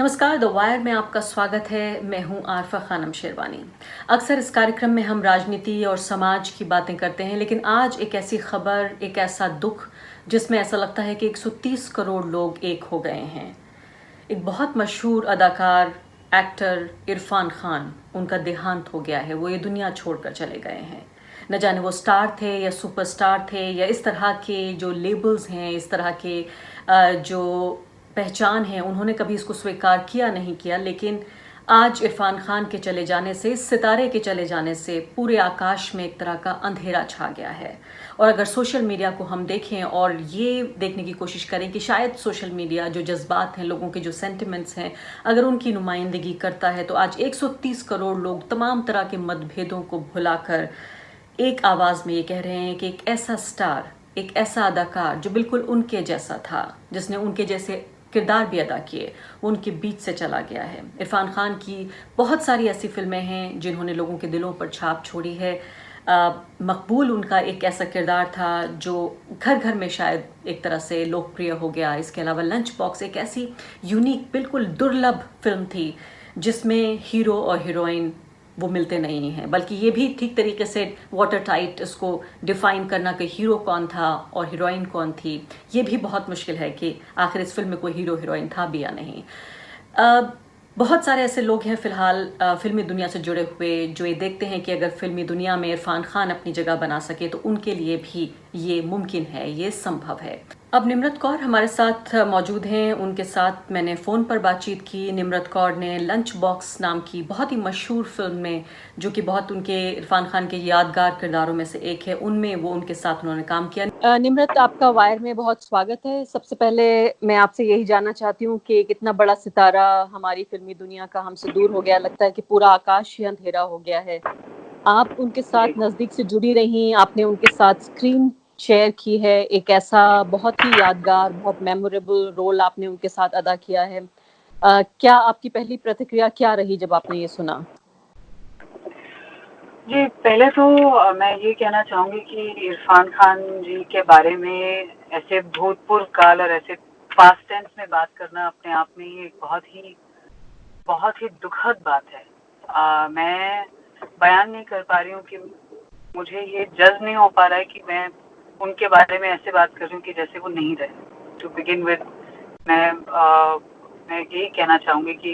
नमस्कार, the wire में आपका स्वागत है। मैं हूं आरफा खानम शेरवानी। अक्सर इस कार्यक्रम में हम राजनीति और समाज की बातें करते हैं, लेकिन आज एक ऐसी खबर, एक ऐसा दुख जिसमें ऐसा लगता है कि 130 करोड़ लोग एक हो गए हैं। एक बहुत मशहूर अदाकार, एक्टर इरफान खान, उनका देहांत हो गया है। वो ये दुनिया छोड़कर चले गए हैं। न जाने वो स्टार थे या सुपरस्टार थे या इस तरह के जो लेबल्स हैं, इस तरह के जो पहचान है, उन्होंने कभी इसको स्वीकार किया नहीं किया। लेकिन आज इरफान खान के चले जाने से, सितारे के चले जाने से पूरे आकाश में एक तरह का अंधेरा छा गया है। और अगर सोशल मीडिया को हम देखें और ये देखने की कोशिश करें कि शायद सोशल मीडिया जो जज्बात हैं, लोगों के जो सेंटिमेंट्स हैं, अगर उनकी नुमाइंदगी करता है, तो आज 130 करोड़ लोग तमाम तरह के मतभेदों को भुलाकर एक आवाज़ में ये कह रहे हैं कि एक ऐसा स्टार, एक ऐसा अदाकार जो बिल्कुल उनके जैसा था, जिसने उनके जैसे किरदार भी अदा किए, वो उनके बीच से चला गया है। इरफान खान की बहुत सारी ऐसी फिल्में हैं जिन्होंने लोगों के दिलों पर छाप छोड़ी है। मकबूल उनका एक ऐसा किरदार था जो घर घर में शायद एक तरह से लोकप्रिय हो गया। इसके अलावा लंच बॉक्स एक ऐसी यूनिक, बिल्कुल दुर्लभ फिल्म थी जिसमें हीरो और हीरोइन वो मिलते नहीं हैं, बल्कि ये भी ठीक तरीके से वाटर टाइट इसको डिफाइन करना कि हीरो कौन था और हीरोइन कौन थी, ये भी बहुत मुश्किल है कि आखिर इस फिल्म में कोई हीरो हीरोइन था भी या नहीं। बहुत सारे ऐसे लोग हैं फिलहाल फिल्मी दुनिया से जुड़े हुए जो ये देखते हैं कि अगर फिल्मी दुनिया में इरफान खान अपनी जगह बना सके तो उनके लिए भी ये मुमकिन है, ये संभव है। अब निम्रत कौर हमारे साथ मौजूद हैं। उनके साथ मैंने फ़ोन पर बातचीत की। निम्रत कौर ने लंच बॉक्स नाम की बहुत ही मशहूर फिल्म में, जो कि बहुत उनके इरफान खान के यादगार किरदारों में से एक है, उनमें वो उनके साथ उन्होंने काम किया। निम्रत, आपका वायर में बहुत स्वागत है। सबसे पहले मैं आपसे यही जानना चाहती हूँ कि कितना बड़ा सितारा हमारी फिल्मी दुनिया का हमसे दूर हो गया। लगता है कि पूरा आकाश ही अंधेरा हो गया है। आप उनके साथ नज़दीक से जुड़ी रही, आपने उनके साथ स्क्रीन शेयर की है। एक ऐसा बहुत ही यादगार, बहुत मेमोरेबल रोल आपने उनके साथ अदा किया है। क्या आपकी पहली प्रतिक्रिया क्या रही जब आपने ये सुना? जी, पहले तो मैं ये कहना चाहूँगी कि इरफान खान जी के बारे में ऐसे भूतपूर्व काल और ऐसे पास्ट टेंस में बात करना अपने आप में ही एक बहुत ही दुखद बात है। मैं बयान नहीं कर पा रही हूँ कि मुझे ये जज नहीं हो पा रहा है कि मैं उनके बारे में ऐसे बात कर रही हूँ कि जैसे वो नहीं रहे। टू बिगिन विद मैं यही कहना चाहूँगी कि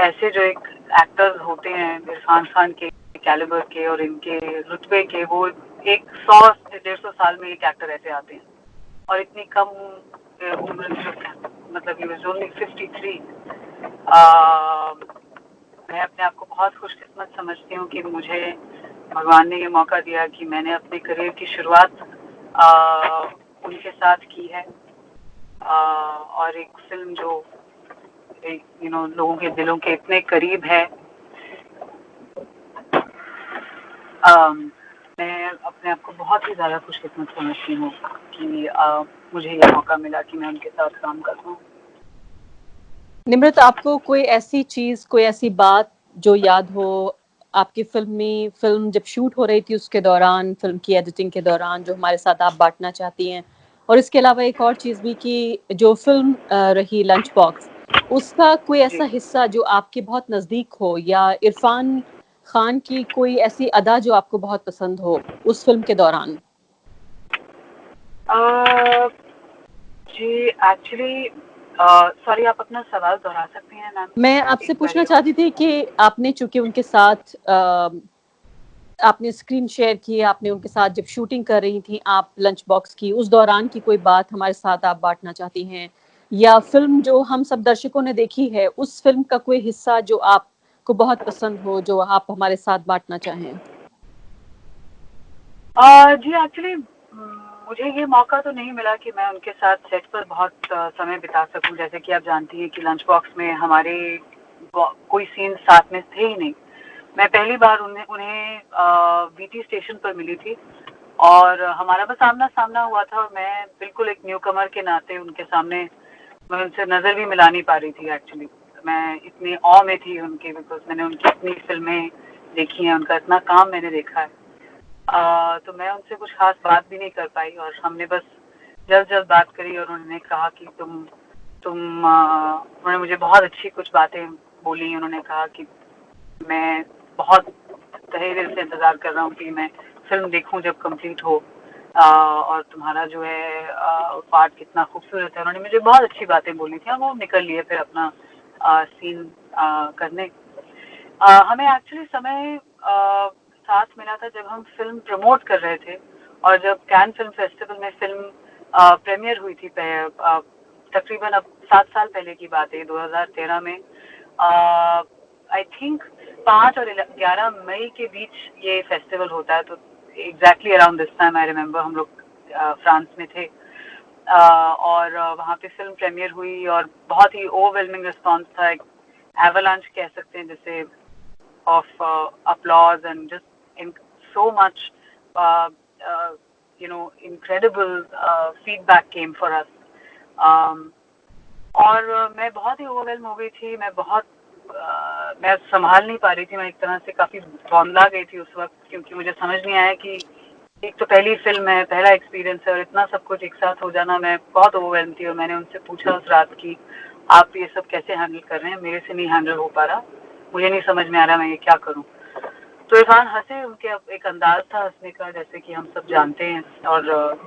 ऐसे जो एक एक्टर्स होते हैं इरफान खान के कैलिबर के और इनके रुतबे के, वो एक 100 से 150 साल में एक एक्टर ऐसे आते हैं और इतनी कम उम्र में, मतलब ये वाज ओनली 53। मैं अपने आप को बहुत खुशकिस्मत समझती हूँ कि मुझे भगवान ने ये मौका दिया कि मैंने अपने करियर की शुरुआत उनके साथ की है। और एक फिल्म जो लोगों के दिलों के इतने करीब है। मैं अपने आप को बहुत ही ज़्यादा खुशकिस्मत समझती हूँ कि मुझे ये मौका मिला कि मैं उनके साथ काम कर पाऊँ। निम्रत, आपको कोई ऐसी चीज़, कोई ऐसी बात जो याद हो आपकी फिल्म जब शूट हो रही थी उसके दौरान, फिल्म की एडिटिंग के दौरान, जो हमारे साथ आप बांटना चाहती हैं? और इसके अलावा एक और चीज़ भी कि जो फिल्म रही लंच बॉक्स, उसका कोई जी। ऐसा हिस्सा जो आपके बहुत नज़दीक हो, या इरफान खान की कोई ऐसी अदा जो आपको बहुत पसंद हो उस फिल्म के दौरान? जी, एक्चुअली सॉरी, आप अपना सवाल दोहरा सकती हैं मैम? मैं आपसे एक बार पूछना ये चाहती थी कि आपने चूंकि उनके साथ आपने स्क्रीन शेयर की, आपने उनके साथ जब शूटिंग कर रही थी आप लंच बॉक्स की, उस दौरान की कोई बात हमारे साथ आप बांटना चाहती हैं, या फिल्म जो हम सब दर्शकों ने देखी है उस फिल्म का कोई हिस्सा जो आपको बहुत पसंद हो, जो आप हमारे साथ बांटना चाहें? जी, एक्चुअली मुझे ये मौका तो नहीं मिला कि मैं उनके साथ सेट पर बहुत समय बिता सकूं। जैसे कि आप जानती हैं कि लंच बॉक्स में हमारे कोई सीन साथ में थे ही नहीं। मैं पहली बार उन्हें वीटी स्टेशन पर मिली थी और हमारा बस आमना सामना हुआ था और मैं बिल्कुल एक न्यू कमर के नाते उनके सामने मैं उनसे नज़र भी मिला नहीं पा रही थी। एक्चुअली मैं इतनी ऑ में थी उनके, बिकॉज मैंने उनकी इतनी फिल्में देखी हैं, उनका इतना काम मैंने देखा है। तो मैं उनसे कुछ खास बात भी नहीं कर पाई और हमने बस जल्द जल्द बात करी और उन्होंने कहा कि तुम उन्होंने मुझे बहुत अच्छी कुछ बातें बोली। उन्होंने कहा कि मैं बहुत तहे दिल से इंतज़ार कर रहा हूँ कि मैं फ़िल्म देखूँ जब कंप्लीट हो, और तुम्हारा जो है पार्ट कितना खूबसूरत है। उन्होंने मुझे बहुत अच्छी बातें बोली थी और वो निकल लिए फिर अपना सीन करने। हमें एक्चुअली समय साथ मिला था जब हम फ़िल्म प्रमोट कर रहे थे, और जब कैन फ़िल्म फेस्टिवल में फ़िल्म प्रीमियर हुई थी तकरीबन अब 7 साल पहले की बात है, 2013 में। आई थिंक 5 और 11 मई के बीच ये फेस्टिवल होता है, तो exactly around this time I remember हम लोग फ्रांस में थे, और वहाँ पे फिल्म प्रीमियर हुई और बहुत ही ओवरवेलमिंग रिस्पांस था, एक एवलांच कह सकते हैं जैसे, of applause and just in so much incredible feedback came for us. और मैं बहुत ही ओवरवेल्म हो गई थी। मैं संभाल नहीं पा रही थी। मैं एक तरह से काफी बौंदला गई थी उस वक्त, क्योंकि मुझे समझ नहीं आया कि एक तो पहली फिल्म है, पहला एक्सपीरियंस है, और इतना सब कुछ एक साथ हो जाना। मैं बहुत ओवरवेल्म थी और मैंने उनसे पूछा उस रात की, आप ये सब कैसे हैंडल कर रहे हैं? मेरे से नहीं हैंडल हो पा रहा, मुझे नहीं समझ में आ रहा मैं ये क्या करूं। तो इरफान हंसे। उनके एक अंदाज था हंसने का, जैसे कि हम सब जानते हैं, और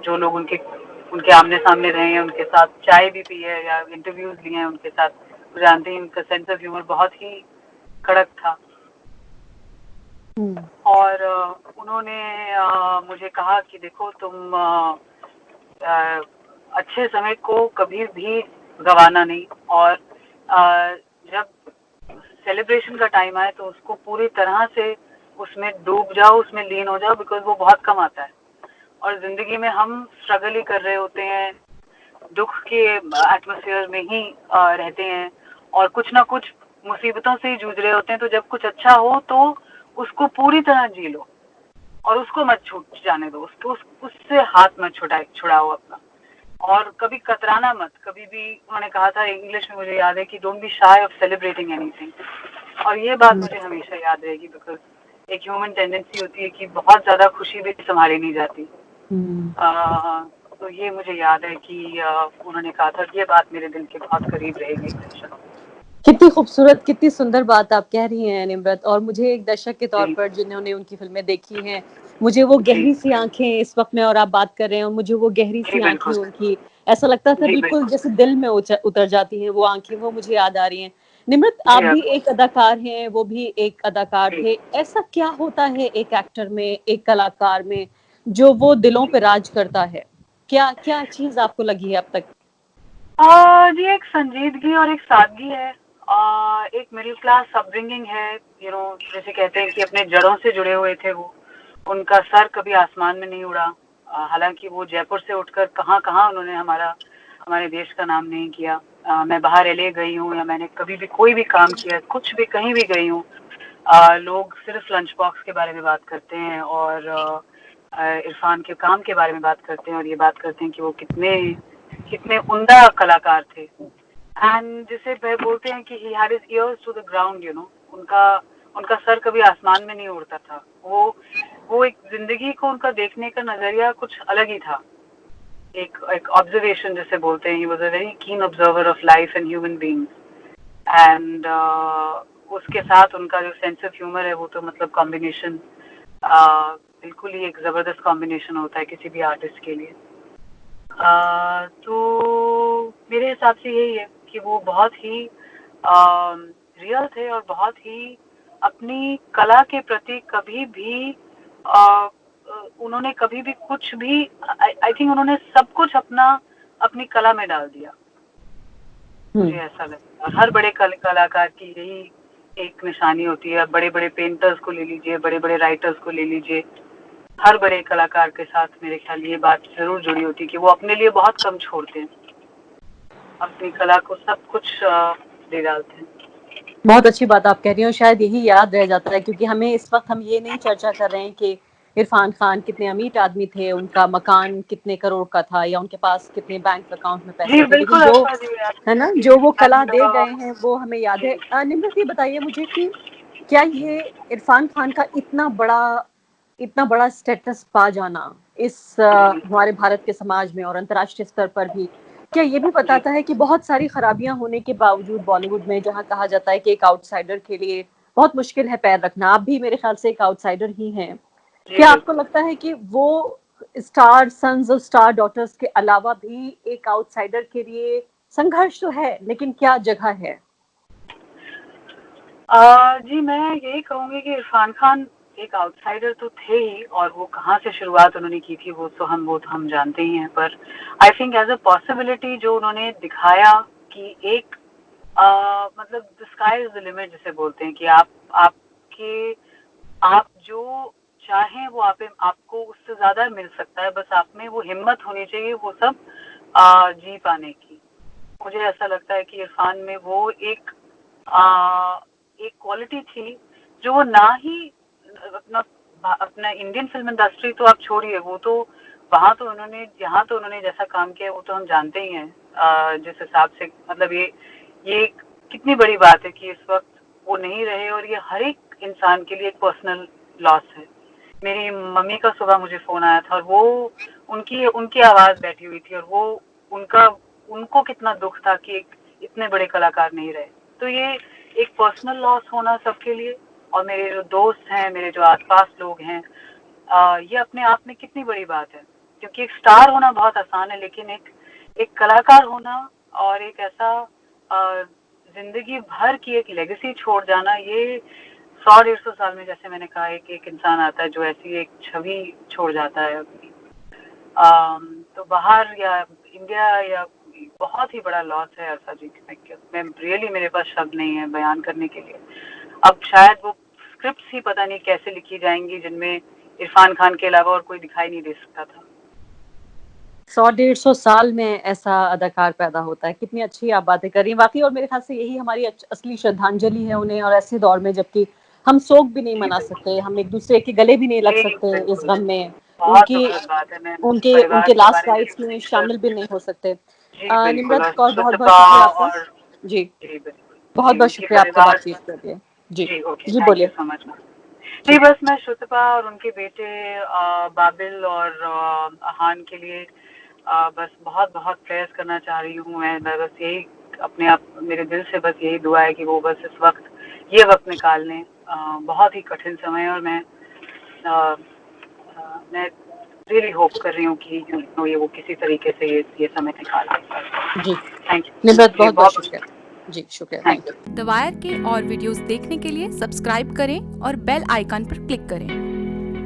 जो लोग उनके आमने सामने रहे हैं, उनके साथ चाय भी पी है या इंटरव्यूज लिए हैं उनके साथ, वो जानते हैं उनका सेंस ऑफ ह्यूमर बहुत ही कड़क था। और उन्होंने मुझे कहा कि देखो, तुम अच्छे समय को कभी भी गवाना नहीं, और जब सेलिब्रेशन का टाइम आए तो उसको पूरी तरह से उसमें डूब जाओ, उसमें लीन हो जाओ, बिकॉज वो बहुत कम आता है। और जिंदगी में हम स्ट्रगल ही कर रहे होते हैं, दुख के एटमॉस्फेयर में ही रहते हैं, और कुछ ना कुछ मुसीबतों से ही जूझ रहे होते हैं। तो जब कुछ अच्छा हो तो उसको पूरी तरह जी लो, और उसको मत छूट जाने दो, उससे हाथ मत छुड़ाओ अपना, और कभी कतराना मत कभी भी। उन्होंने कहा था इंग्लिश में, मुझे याद है, कि don't be shy of celebrating anything. और ये बात मुझे हमेशा याद रहेगी, बिकॉज एक ह्यूमन टेंडेंसी होती है कि बहुत ज्यादा खुशी भी संभाली नहीं जाती। तो ये मुझे याद है कि उन्होंने कहा था, ये बात मेरे दिल के बहुत करीब रहेगी हमेशा। कितनी खूबसूरत, कितनी सुंदर बात आप कह रही हैं निम्रत। और मुझे एक दर्शक के तौर पर, जिन्होंने उनकी फिल्में देखी हैं, मुझे वो गहरी सी आंखें इस वक्त में और आप बात कर रहे हैं, और मुझे वो गहरी सी आंखें उनकी ऐसा लगता था बिल्कुल जैसे दिल में उतर जाती हैं वो आंखें, वो मुझे याद आ रही हैं। निम्रत, आप भी एक अदाकार हैं, वो भी एक अदाकार थे। ऐसा क्या होता है एक एक्टर में, एक कलाकार में, जो वो दिलों पे राज करता है? क्या क्या चीज आपको लगी है अब तक? जी, एक संजीदगी और एक सादगी है, एक मिडिल क्लास अपब्रिंगिंग है। जैसे कहते हैं कि अपने जड़ों से जुड़े हुए थे वो। उनका सर कभी आसमान में नहीं उड़ा, हालांकि वो जयपुर से उठकर कहाँ कहाँ उन्होंने हमारे देश का नाम नहीं किया। मैं बाहर एलए गई हूँ, या मैंने कभी भी कोई भी काम किया, कुछ भी कहीं भी गई हूँ, लोग सिर्फ लंच बॉक्स के बारे में बात करते हैं, और इरफान के काम के बारे में बात करते हैं, और ये बात करते हैं कि वो कितने कितने उम्दा कलाकार थे। एंड जिसे बोलते हैं कि he had his ears to the ground, उनका उनका सर कभी आसमान में नहीं उड़ता था। वो एक जिंदगी को उनका देखने का नजरिया कुछ अलग ही था। एक ऑब्जर्वेशन जिसे बोलते हैं, he was a very keen observer of life and human beings. And उसके साथ उनका जो सेंस ऑफ ह्यूमर है, वो तो मतलब कॉम्बिनेशन बिल्कुल ही एक जबरदस्त कॉम्बिनेशन होता है किसी भी आर्टिस्ट के लिए। तो मेरे हिसाब से यही है कि वो बहुत ही रियल थे, और बहुत ही अपनी कला के प्रति कभी भी उन्होंने कभी भी कुछ भी, आई थिंक उन्होंने सब कुछ अपनी कला में डाल दिया, मुझे ऐसा लगता है। हर बड़े कलाकार की यही एक निशानी होती है। बड़े बड़े पेंटर्स को ले लीजिए, बड़े बड़े राइटर्स को ले लीजिए, हर बड़े कलाकार के साथ मेरे ख्याल ये बात जरूर जुड़ी होती है कि वो अपने लिए बहुत कम छोड़ते हैं, अपनी कला को सब कुछ दे डालते हैं। बहुत अच्छी बात आप कह रही हो। शायद यही याद रह जाता है, क्योंकि हमें इस वक्त हम ये नहीं चर्चा कर रहे हैं कि इरफान खान कितने अमीर आदमी थे, उनका मकान कितने करोड़ का था, या उनके पास कितने बैंक अकाउंट में पैसे जी थे, लेकिन बिल्कुल जो आशा जी, है ना, जो वो कला दे एंड गए हैं वो हमें याद जी है। निम्रत, ये बताइए मुझे कि क्या ये इरफान खान का इतना बड़ा स्टेटस पा जाना इस जी हमारे भारत के समाज में और अंतर्राष्ट्रीय स्तर पर भी, क्या ये भी बताता है कि बहुत सारी खराबियां होने के बावजूद बॉलीवुड में, जहां कहा जाता है कि एक आउटसाइडर के लिए बहुत मुश्किल है पैर रखना, आप भी मेरे ख्याल से एक आउटसाइडर ही हैं, जी क्या आपको बिल्कुल। लगता है कि वो स्टार सन्स और स्टार डॉटर्स के अलावा भी एक आउटसाइडर के लिए संघर्ष तो है, लेकिन क्या जगह है? जी मैं यही कहूंगी कि इरफान खान एक आउटसाइडर तो थे ही, और वो कहाँ से शुरुआत उन्होंने की थी वो तो हम जानते ही हैं, पर I think as a possibility जो उन्होंने दिखाया कि एक मतलब the sky is the limit जिसे बोलते हैं, कि आपके आप जो चाहें वो आपको उससे ज्यादा मिल सकता है, बस आप में वो हिम्मत होनी चाहिए वो सब जी पाने की। मुझे ऐसा लगता है कि इरफान में वो एक क्वालिटी थी जो वो ना ही अपना अपना इंडियन फिल्म इंडस्ट्री तो आप छोड़िए, वो तो वहाँ तो उन्होंने यहाँ तो उन्होंने जैसा काम किया वो तो हम जानते ही हैं। जिस हिसाब से मतलब ये कितनी बड़ी बात है कि इस वक्त वो नहीं रहे, और ये हर एक इंसान के लिए एक पर्सनल लॉस है। मेरी मम्मी का सुबह मुझे फोन आया था, और वो उनकी उनकी आवाज बैठी हुई थी, और वो उनका उनको कितना दुख था कि एक इतने बड़े कलाकार नहीं रहे। तो ये एक पर्सनल लॉस होना सबके लिए, और मेरे जो दोस्त हैं, मेरे जो आसपास लोग हैं, ये अपने आप में कितनी बड़ी बात है। क्योंकि एक स्टार होना बहुत आसान है, लेकिन एक कलाकार होना और एक ऐसा जिंदगी भर की एक लेगेसी छोड़ जाना, ये 100-150 साल में, जैसे मैंने कहा, एक इंसान आता है जो ऐसी एक छवि छोड़ जाता है अपनी। तो बाहर या इंडिया या बहुत ही बड़ा लॉस है ऐसा जी। मैं रियली मेरे पास शब्द नहीं है बयान करने के लिए। अब शायद वो स्क्रिप्ट्स ही पता नहीं कैसे लिखी जाएंगी जिनमें इरफान खान के अलावा और कोई दिखाई नहीं दे सकता था। 100-150 साल में ऐसा अदाकार पैदा होता है। कितनी अच्छी आप बातें कर रही हैं वाकई, और मेरे ख्याल से यही हमारी असली श्रद्धांजलि है उन्हें, और ऐसे दौर में जबकि हम शोक भी नहीं जी मना बिल्कुल। सकते, हम एक दूसरे के गले भी नहीं लग जी सकते इस बिल्कुल। गम में, बहुत उनकी दुखद बात है। मैं उनके परिवार उनके के लास्ट बारे में राइट्स में सोचकर, शामिल भी नहीं हो सकते। जी बिल्कुल, निम्रत और कौर, बहुत बहुत सुतपा शुक्रिया आपका। और जी, जी बिल्कुल। बहुत जी बहुत उनके शुक्रिया आपका परिवार। बातचीत के लिए। जी जी ओके, जी, थैंक यू बोलिए। So much. जी नहीं बस मैं श्रुतपा और उनके बेटे बाबिल और अहान के लिए बस बहुत बहुत प्रेयर्स करना चाह रही हूँ। मैं बस यही अपने आप, मेरे दिल से बस यही दुआ है कि वो बस इस वक्त ये वक्त निकाल लें। बहुत ही कठिन समय है, और मैं रियली होप कर रही हूँ कि ये वो किसी तरीके से ये समय निकाल लें। जी, थैंक यू निम्रत जी, बहुत बहुत बहुत शुक्रिया। जी शुक्रिया, thank thank you. You. The wire के और वीडियोस देखने के लिए सब्सक्राइब करें और बेल आइकन पर क्लिक करें।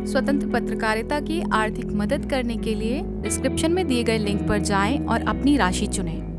स्वतंत्र पत्रकारिता की आर्थिक मदद करने के लिए डिस्क्रिप्शन में दिए गए लिंक पर जाएं और अपनी राशि चुनें।